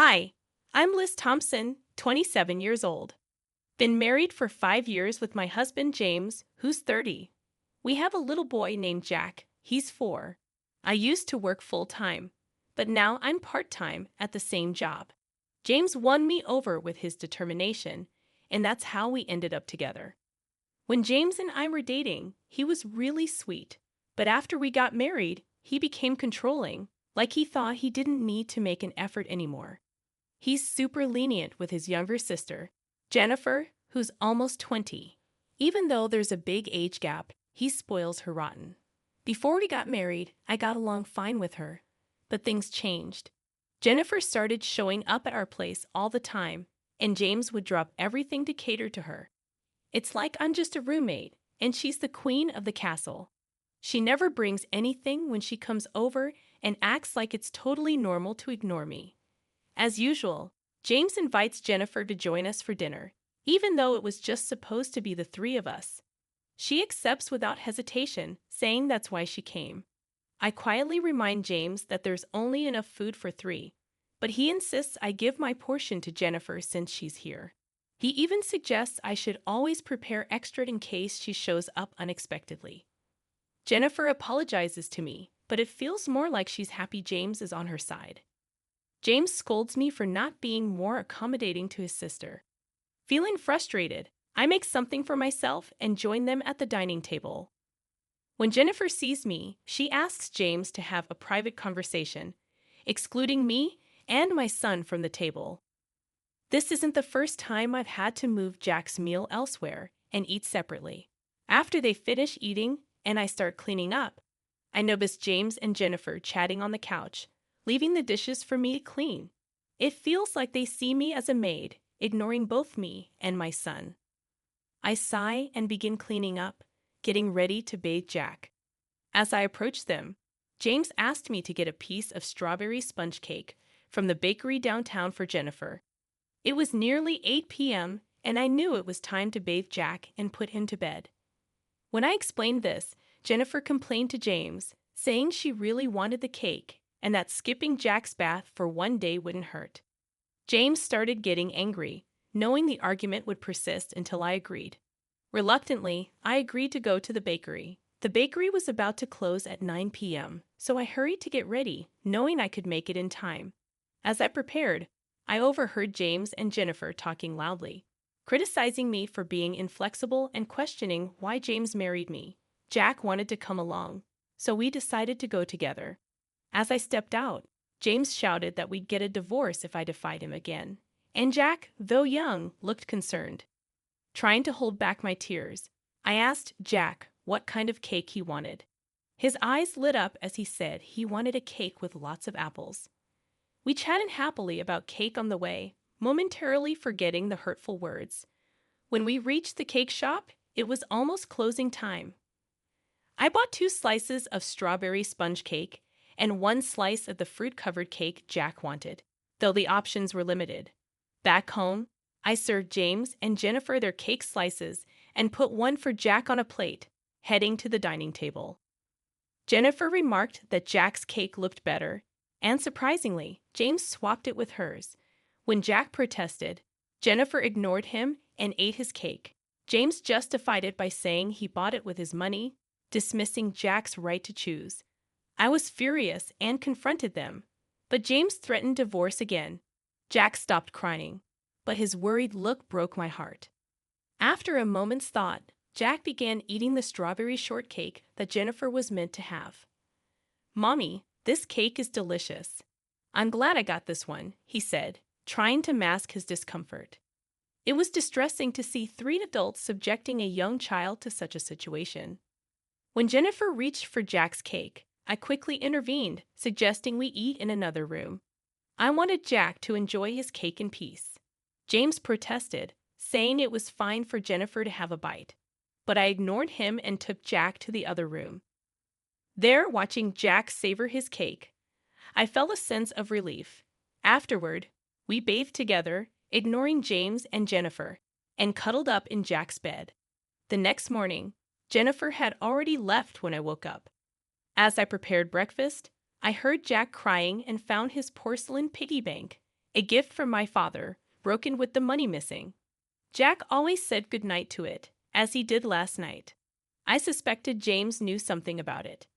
Hi, I'm Liz Thompson, 27 years old. Been married for 5 years with my husband James, who's 30. We have a little boy named Jack. He's 4. I used to work full-time, but now I'm part-time at the same job. James won me over with his determination, and that's how we ended up together. When James and I were dating, he was really sweet, but after we got married, he became controlling, like he thought he didn't need to make an effort anymore. He's super lenient with his younger sister, Jennifer, who's almost 20. Even though there's a big age gap, he spoils her rotten. Before we got married, I got along fine with her, but things changed. Jennifer started showing up at our place all the time, and James would drop everything to cater to her. It's like I'm just a roommate, and she's the queen of the castle. She never brings anything when she comes over and acts like it's totally normal to ignore me. As usual, James invites Jennifer to join us for dinner, even though it was just supposed to be the three of us. She accepts without hesitation, saying that's why she came. I quietly remind James that there's only enough food for 3, but he insists I give my portion to Jennifer since she's here. He even suggests I should always prepare extra in case she shows up unexpectedly. Jennifer apologizes to me, but it feels more like she's happy James is on her side. James scolds me for not being more accommodating to his sister. Feeling frustrated, I make something for myself and join them at the dining table. When Jennifer sees me, she asks James to have a private conversation, excluding me and my son from the table. This isn't the first time I've had to move Jack's meal elsewhere and eat separately. After they finish eating and I start cleaning up, I notice James and Jennifer chatting on the couch, leaving the dishes for me to clean. It feels like they see me as a maid, ignoring both me and my son. I sigh and begin cleaning up, getting ready to bathe Jack. As I approach them, James asked me to get a piece of strawberry sponge cake from the bakery downtown for Jennifer. It was nearly 8 p.m., and I knew it was time to bathe Jack and put him to bed. When I explained this, Jennifer complained to James, saying she really wanted the cake and that skipping Jack's bath for one day wouldn't hurt. James started getting angry, knowing the argument would persist until I agreed. Reluctantly, I agreed to go to the bakery. The bakery was about to close at 9 p.m., so I hurried to get ready, knowing I could make it in time. As I prepared, I overheard James and Jennifer talking loudly, criticizing me for being inflexible and questioning why James married me. Jack wanted to come along, so we decided to go together. As I stepped out, James shouted that we'd get a divorce if I defied him again, and Jack, though young, looked concerned. Trying to hold back my tears, I asked Jack what kind of cake he wanted. His eyes lit up as he said he wanted a cake with lots of apples. We chatted happily about cake on the way, momentarily forgetting the hurtful words. When we reached the cake shop, it was almost closing time. I bought 2 slices of strawberry sponge cake and 1 slice of the fruit-covered cake Jack wanted, though the options were limited. Back home, I served James and Jennifer their cake slices and put one for Jack on a plate, heading to the dining table. Jennifer remarked that Jack's cake looked better, and surprisingly, James swapped it with hers. When Jack protested, Jennifer ignored him and ate his cake. James justified it by saying he bought it with his money, dismissing Jack's right to choose. I was furious and confronted them, but James threatened divorce again. Jack stopped crying, but his worried look broke my heart. After a moment's thought, Jack began eating the strawberry shortcake that Jennifer was meant to have. "Mommy, this cake is delicious. I'm glad I got this one," he said, trying to mask his discomfort. It was distressing to see 3 adults subjecting a young child to such a situation. When Jennifer reached for Jack's cake, I quickly intervened, suggesting we eat in another room. I wanted Jack to enjoy his cake in peace. James protested, saying it was fine for Jennifer to have a bite, but I ignored him and took Jack to the other room. There, watching Jack savor his cake, I felt a sense of relief. Afterward, we bathed together, ignoring James and Jennifer, and cuddled up in Jack's bed. The next morning, Jennifer had already left when I woke up. As I prepared breakfast, I heard Jack crying and found his porcelain piggy bank A gift from my father, broken with the money missing. Jack always said goodnight to it, as he did last night. I suspected James knew something about it.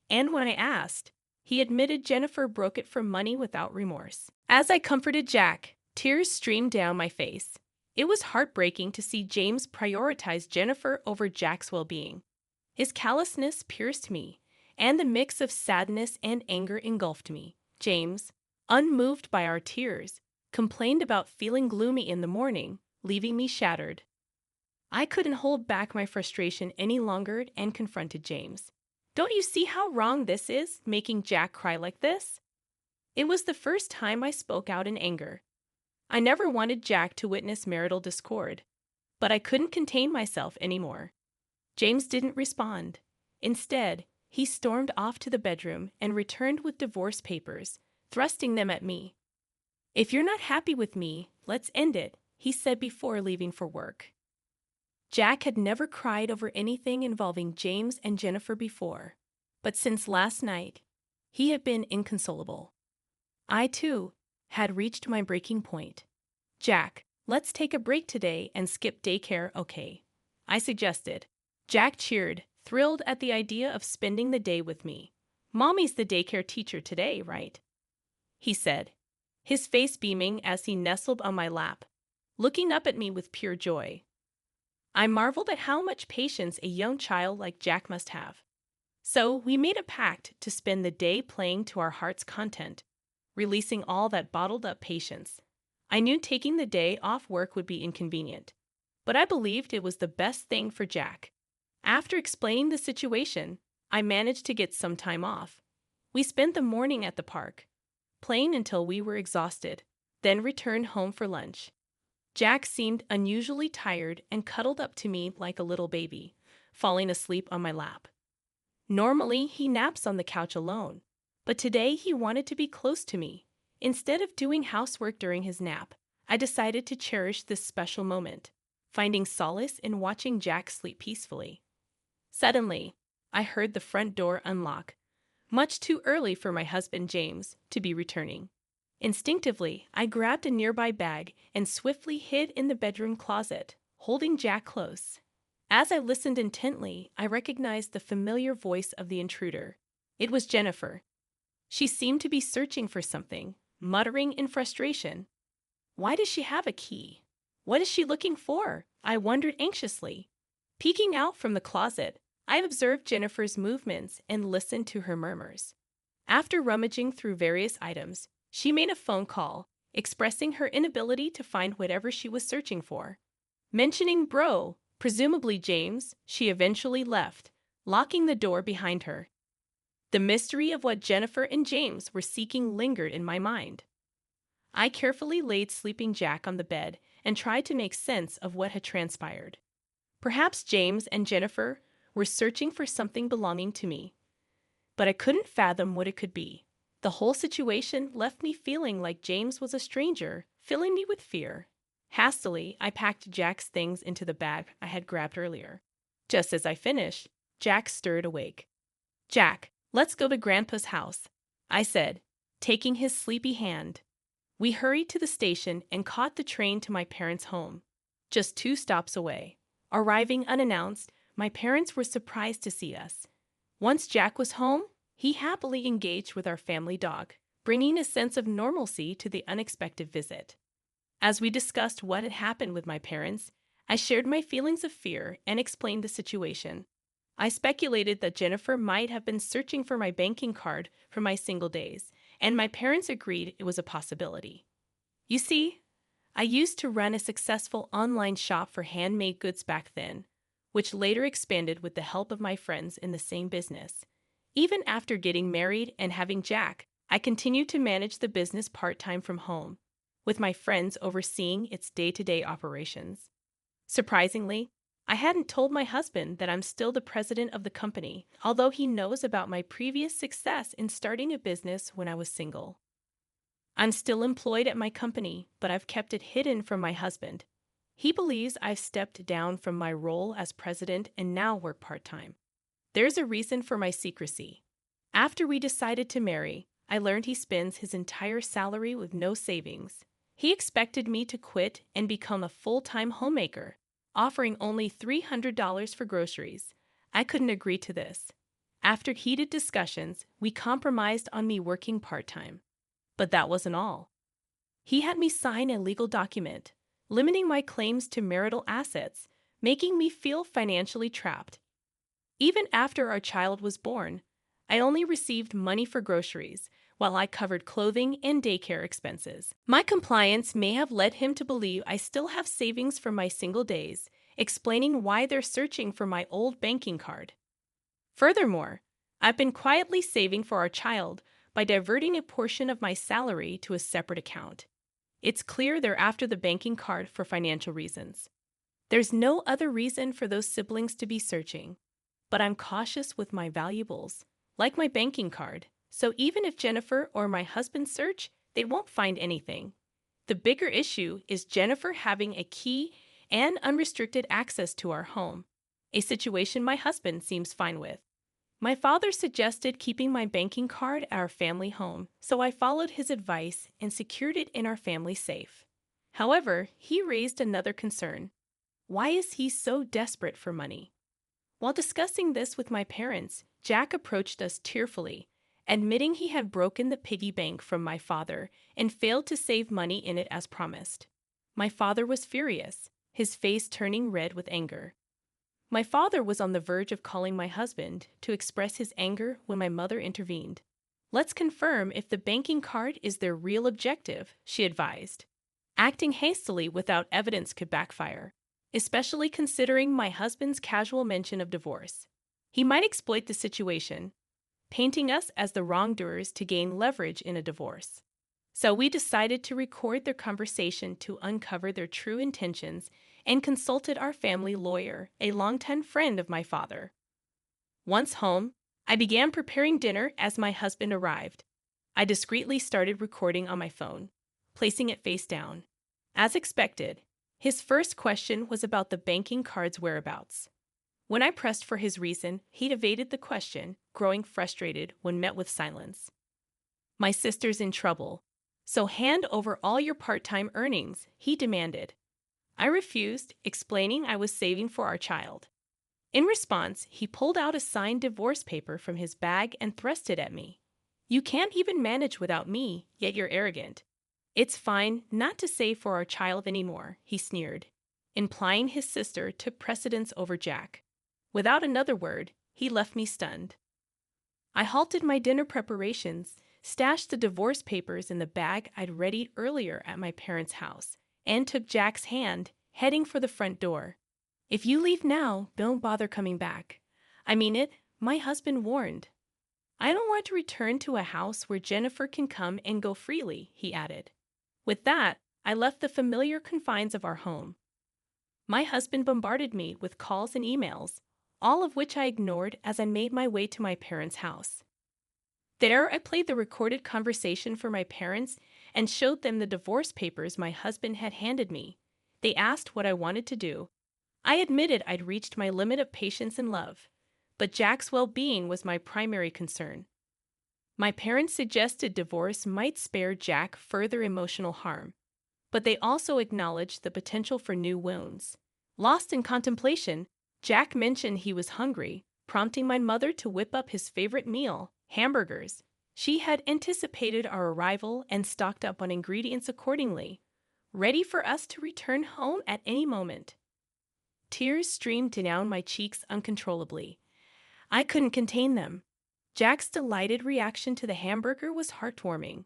And when I asked, he admitted Jennifer broke it for money without remorse. As I comforted Jack, tears streamed down my face. It was heartbreaking to see James prioritize Jennifer over Jack's well-being. His callousness pierced me, and the mix of sadness and anger engulfed me. James, unmoved by our tears, complained about feeling gloomy in the morning, leaving me shattered. I couldn't hold back my frustration any longer and confronted James. Don't you see how wrong this is, making Jack cry like this? It was the first time I spoke out in anger. I never wanted Jack to witness marital discord, but I couldn't contain myself anymore. James didn't respond. Instead, he stormed off to the bedroom and returned with divorce papers, thrusting them at me. "If you're not happy with me, let's end it," he said before leaving for work. Jack had never cried over anything involving James and Jennifer before, but since last night, he had been inconsolable. I, too, had reached my breaking point. "Jack, let's take a break today and skip daycare, okay?" I suggested. Jack cheered, thrilled at the idea of spending the day with me. "Mommy's the daycare teacher today, right?" he said, his face beaming as he nestled on my lap, looking up at me with pure joy. I marveled at how much patience a young child like Jack must have. So we made a pact to spend the day playing to our heart's content, releasing all that bottled up patience. I knew taking the day off work would be inconvenient, but I believed it was the best thing for Jack. After explaining the situation, I managed to get some time off. We spent the morning at the park, playing until we were exhausted, then returned home for lunch. Jack seemed unusually tired and cuddled up to me like a little baby, falling asleep on my lap. Normally, he naps on the couch alone, but today he wanted to be close to me. Instead of doing housework during his nap, I decided to cherish this special moment, finding solace in watching Jack sleep peacefully. Suddenly, I heard the front door unlock, much too early for my husband James to be returning. Instinctively, I grabbed a nearby bag and swiftly hid in the bedroom closet, holding Jack close. As I listened intently, I recognized the familiar voice of the intruder. It was Jennifer. She seemed to be searching for something, muttering in frustration. Why does she have a key? What is she looking for? I wondered anxiously. Peeking out from the closet, I observed Jennifer's movements and listened to her murmurs. After rummaging through various items, she made a phone call, expressing her inability to find whatever she was searching for. Mentioning Bro, presumably James, she eventually left, locking the door behind her. The mystery of what Jennifer and James were seeking lingered in my mind. I carefully laid sleeping Jack on the bed and tried to make sense of what had transpired. Perhaps James and Jennifer were searching for something belonging to me, but I couldn't fathom what it could be. The whole situation left me feeling like James was a stranger, filling me with fear. Hastily, I packed Jack's things into the bag I had grabbed earlier. Just as I finished, Jack stirred awake. "Jack, let's go to Grandpa's house," I said, taking his sleepy hand. We hurried to the station and caught the train to my parents' home, just 2 stops away. Arriving unannounced, my parents were surprised to see us. Once Jack was home, he happily engaged with our family dog, bringing a sense of normalcy to the unexpected visit. As we discussed what had happened with my parents, I shared my feelings of fear and explained the situation. I speculated that Jennifer might have been searching for my banking card for my single days, and my parents agreed it was a possibility. You see, I used to run a successful online shop for handmade goods back then, which later expanded with the help of my friends in the same business. Even after getting married and having Jack, I continued to manage the business part-time from home, with my friends overseeing its day-to-day operations. Surprisingly, I hadn't told my husband that I'm still the president of the company, although he knows about my previous success in starting a business when I was single. I'm still employed at my company, but I've kept it hidden from my husband. He believes I've stepped down from my role as president and now work part-time. There's a reason for my secrecy. After we decided to marry, I learned he spends his entire salary with no savings. He expected me to quit and become a full-time homemaker, offering only $300 for groceries. I couldn't agree to this. After heated discussions, we compromised on me working part-time. But that wasn't all. He had me sign a legal document, limiting my claims to marital assets, making me feel financially trapped. Even after our child was born, I only received money for groceries, while I covered clothing and daycare expenses. My compliance may have led him to believe I still have savings from my single days, explaining why they're searching for my old banking card. Furthermore, I've been quietly saving for our child by diverting a portion of my salary to a separate account. It's clear they're after the banking card for financial reasons. There's no other reason for those siblings to be searching, but I'm cautious with my valuables, like my banking card, so even if Jennifer or my husband search, they won't find anything. The bigger issue is Jennifer having a key and unrestricted access to our home, a situation my husband seems fine with. My father suggested keeping my banking card at our family home, so I followed his advice and secured it in our family safe. However, he raised another concern. Why is he so desperate for money? While discussing this with my parents, Jack approached us tearfully, admitting he had broken the piggy bank from my father and failed to save money in it as promised. My father was furious, his face turning red with anger. My father was on the verge of calling my husband to express his anger when my mother intervened. Let's confirm if the banking card is their real objective, she advised. Acting hastily without evidence could backfire, especially considering my husband's casual mention of divorce. He might exploit the situation, painting us as the wrongdoers to gain leverage in a divorce. So we decided to record their conversation to uncover their true intentions and consulted our family lawyer, a longtime friend of my father. Once home, I began preparing dinner as my husband arrived. I discreetly started recording on my phone, placing it face down. As expected, his first question was about the banking card's whereabouts. When I pressed for his reason, he evaded the question, growing frustrated when met with silence. My sister's in trouble, so hand over all your part-time earnings, he demanded. I refused, explaining I was saving for our child. In response, he pulled out a signed divorce paper from his bag and thrust it at me. You can't even manage without me, yet you're arrogant. It's fine not to save for our child anymore, he sneered, implying his sister took precedence over Jack. Without another word, he left me stunned. I halted my dinner preparations, stashed the divorce papers in the bag I'd readied earlier at my parents' house, and took Jack's hand, heading for the front door. If you leave now, don't bother coming back. I mean it, my husband warned. I don't want to return to a house where Jennifer can come and go freely, he added. With that, I left the familiar confines of our home. My husband bombarded me with calls and emails, all of which I ignored as I made my way to my parents' house. There, I played the recorded conversation for my parents and showed them the divorce papers my husband had handed me. They asked what I wanted to do. I admitted I'd reached my limit of patience and love, but Jack's well-being was my primary concern. My parents suggested divorce might spare Jack further emotional harm, but they also acknowledged the potential for new wounds. Lost in contemplation, Jack mentioned he was hungry, prompting my mother to whip up his favorite meal, hamburgers. She had anticipated our arrival and stocked up on ingredients accordingly, ready for us to return home at any moment. Tears streamed down my cheeks uncontrollably. I couldn't contain them. Jack's delighted reaction to the hamburger was heartwarming.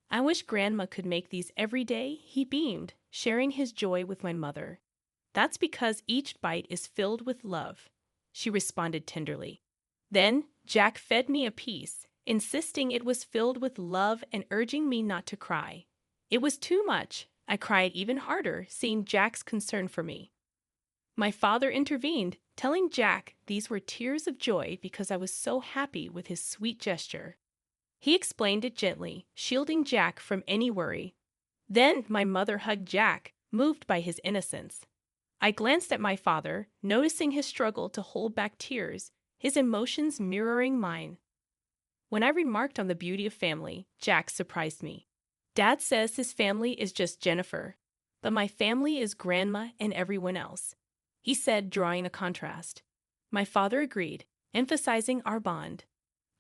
I wish Grandma could make these every day, he beamed, sharing his joy with my mother. That's because each bite is filled with love, she responded tenderly. Then Jack fed me a piece, insisting it was filled with love and urging me not to cry. It was too much. I cried even harder, seeing Jack's concern for me. My father intervened, telling Jack these were tears of joy because I was so happy with his sweet gesture. He explained it gently, shielding Jack from any worry. Then my mother hugged Jack, moved by his innocence. I glanced at my father, noticing his struggle to hold back tears, his emotions mirroring mine. When I remarked on the beauty of family, Jack surprised me. Dad says his family is just Jennifer, but my family is Grandma and everyone else, he said, drawing a contrast. My father agreed, emphasizing our bond.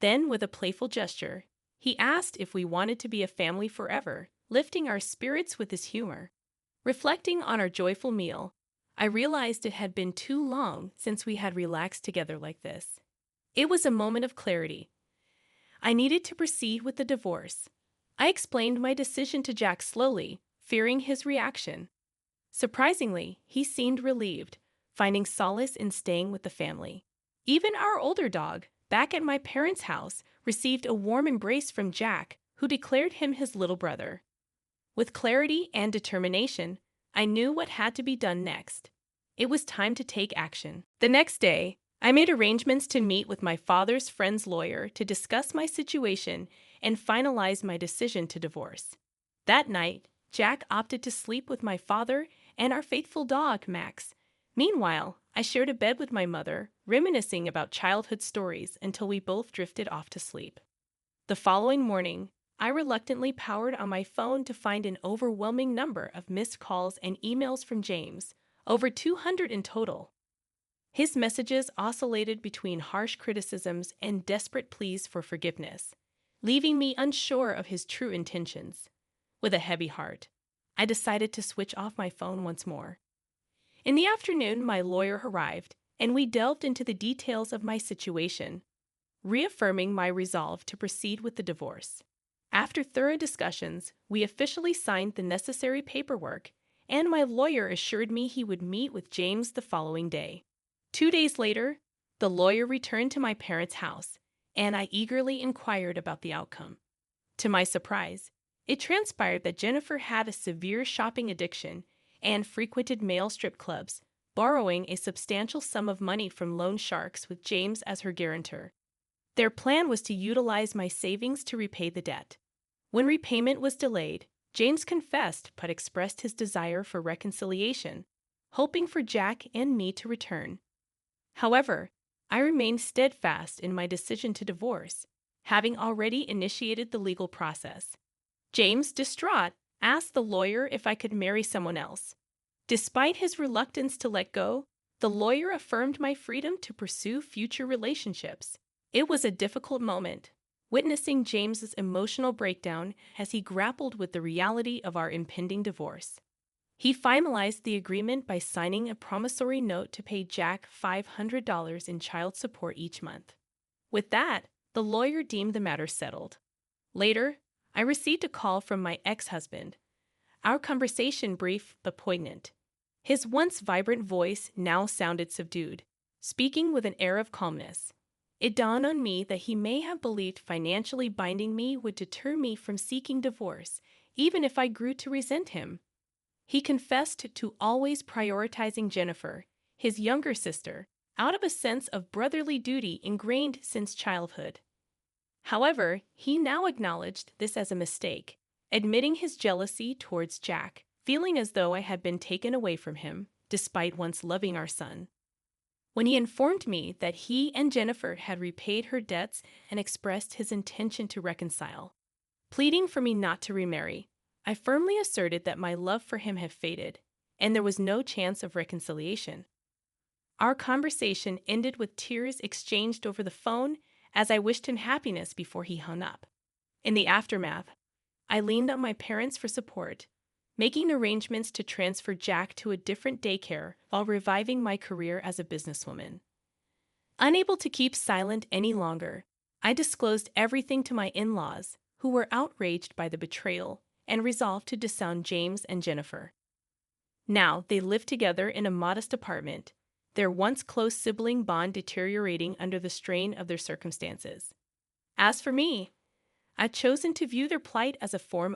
Then, with a playful gesture, he asked if we wanted to be a family forever, lifting our spirits with his humor. Reflecting on our joyful meal, I realized it had been too long since we had relaxed together like this. It was a moment of clarity. I needed to proceed with the divorce. I explained my decision to Jack slowly, fearing his reaction. Surprisingly, he seemed relieved, finding solace in staying with the family. Even our older dog, back at my parents' house, received a warm embrace from Jack, who declared him his little brother. With clarity and determination, I knew what had to be done next. It was time to take action. The next day, I made arrangements to meet with my father's friend's lawyer to discuss my situation and finalize my decision to divorce. That night, Jack opted to sleep with my father and our faithful dog, Max. Meanwhile, I shared a bed with my mother, reminiscing about childhood stories until we both drifted off to sleep. The following morning, I reluctantly powered on my phone to find an overwhelming number of missed calls and emails from James, over 200 in total. His messages oscillated between harsh criticisms and desperate pleas for forgiveness, leaving me unsure of his true intentions. With a heavy heart, I decided to switch off my phone once more. In the afternoon, my lawyer arrived, and we delved into the details of my situation, reaffirming my resolve to proceed with the divorce. After thorough discussions, we officially signed the necessary paperwork, and my lawyer assured me he would meet with James the following day. 2 days later, the lawyer returned to my parents' house, and I eagerly inquired about the outcome. To my surprise, it transpired that Jennifer had a severe shopping addiction and frequented male strip clubs, borrowing a substantial sum of money from loan sharks with James as her guarantor. Their plan was to utilize my savings to repay the debt. When repayment was delayed, James confessed but expressed his desire for reconciliation, hoping for Jack and me to return. However, I remained steadfast in my decision to divorce, having already initiated the legal process. James, distraught, asked the lawyer if I could marry someone else. Despite his reluctance to let go, the lawyer affirmed my freedom to pursue future relationships. It was a difficult moment, witnessing James's emotional breakdown as he grappled with the reality of our impending divorce. He finalized the agreement by signing a promissory note to pay Jack $500 in child support each month. With that, the lawyer deemed the matter settled. Later, I received a call from my ex-husband. Our conversation brief but poignant. His once vibrant voice now sounded subdued, speaking with an air of calmness. It dawned on me that he may have believed financially binding me would deter me from seeking divorce, even if I grew to resent him. He confessed to always prioritizing Jennifer, his younger sister, out of a sense of brotherly duty ingrained since childhood. However, he now acknowledged this as a mistake, admitting his jealousy towards Jack, feeling as though I had been taken away from him, despite once loving our son. When he informed me that he and Jennifer had repaid her debts and expressed his intention to reconcile, pleading for me not to remarry, I firmly asserted that my love for him had faded, and there was no chance of reconciliation. Our conversation ended with tears exchanged over the phone as I wished him happiness before he hung up. In the aftermath, I leaned on my parents for support, making arrangements to transfer Jack to a different daycare while reviving my career as a businesswoman. Unable to keep silent any longer, I disclosed everything to my in-laws, who were outraged by the betrayal and resolved to disown James and Jennifer. Now they lived together in a modest apartment, their once close sibling bond deteriorating under the strain of their circumstances. As for me, I'd chosen to view their plight as a form